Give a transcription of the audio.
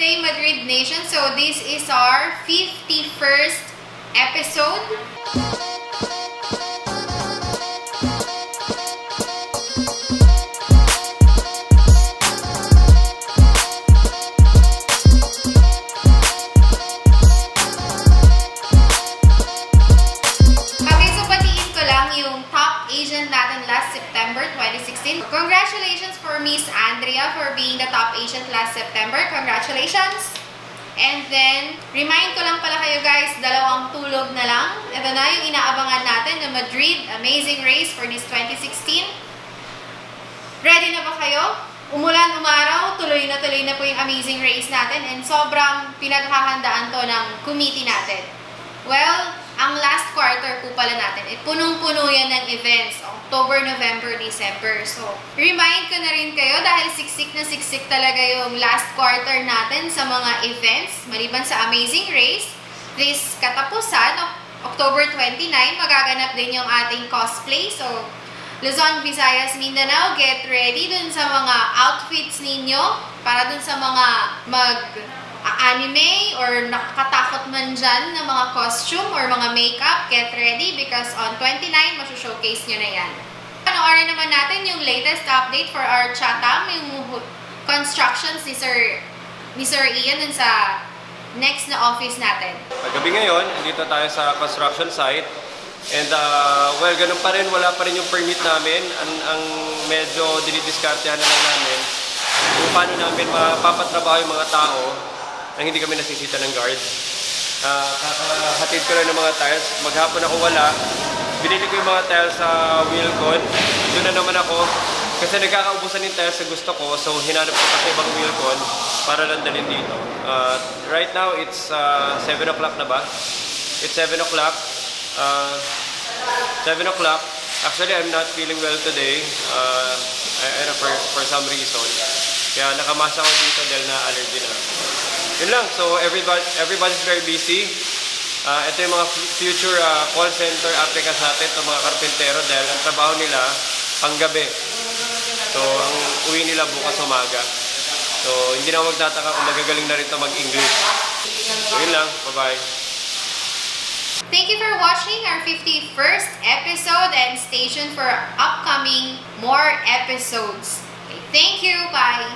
birthday, Madrid Nation. So this is our 51st episode. Yung top agent natin last September 2016. Congratulations for Miss Andrea for being the top agent last September. Congratulations! And then, remind ko lang pala kayo guys, dalawang tulog na lang. Ito na yung inaabangan natin na Madrid Amazing Race for this 2016. Ready na ba kayo? Umulan, umaraw, tuloy na po yung Amazing Race natin and sobrang pinaghahandaan to ng committee natin. Well, ang last quarter po pala natin, punong-puno yan ng events, October, November, December. So, remind ko na rin kayo dahil siksik na siksik talaga yung last quarter natin sa mga events, maliban sa Amazing Race. This katapusan, October 29, magaganap din yung ating cosplay. So, Luzon, Visayas, Mindanao, get ready dun sa mga outfits ninyo para dun sa mga anime or nakakatakot man dyan na mga costume or mga makeup, get ready because on 29, masu-showcase nyo na yan. Panoorin naman natin yung latest update for our chatham, yung constructions ni Sir Ian dun sa next na office natin. Gabi ngayon, dito tayo sa construction site. And well, ganun pa rin, wala pa rin yung permit namin. Ang medyo dinidiskartehan na lang namin kung paano namin mapapatrabaho yung mga tao nang hindi kami nasisita ng guard. Kakahatid ko lang ng mga tiles. Maghapon ako wala. Binili ko yung mga tiles sa Wilcon. Doon na naman ako. Kasi nagkakaubusan yung tiles sa gusto ko. So hinanap ko pa sa ibang Wilcon para lang dalhin dito. Right now, it's 7 o'clock na ba? It's 7 o'clock. 7 o'clock. Actually, I'm not feeling well today. For some reason. Kaya nakamasa ako dito dahil na-allergy na. Yun lang. So, everybody's very busy. Ito yung mga future call center applicants natin, itong mga karpentero dahil ang trabaho nila panggabi. So, ang uwi nila bukas umaga. So, hindi na magtataka kung magagaling na rin ito mag-English. So, yun lang. Bye-bye. Thank you for watching our 51st episode and stay tuned for upcoming more episodes. Okay, thank you. Bye.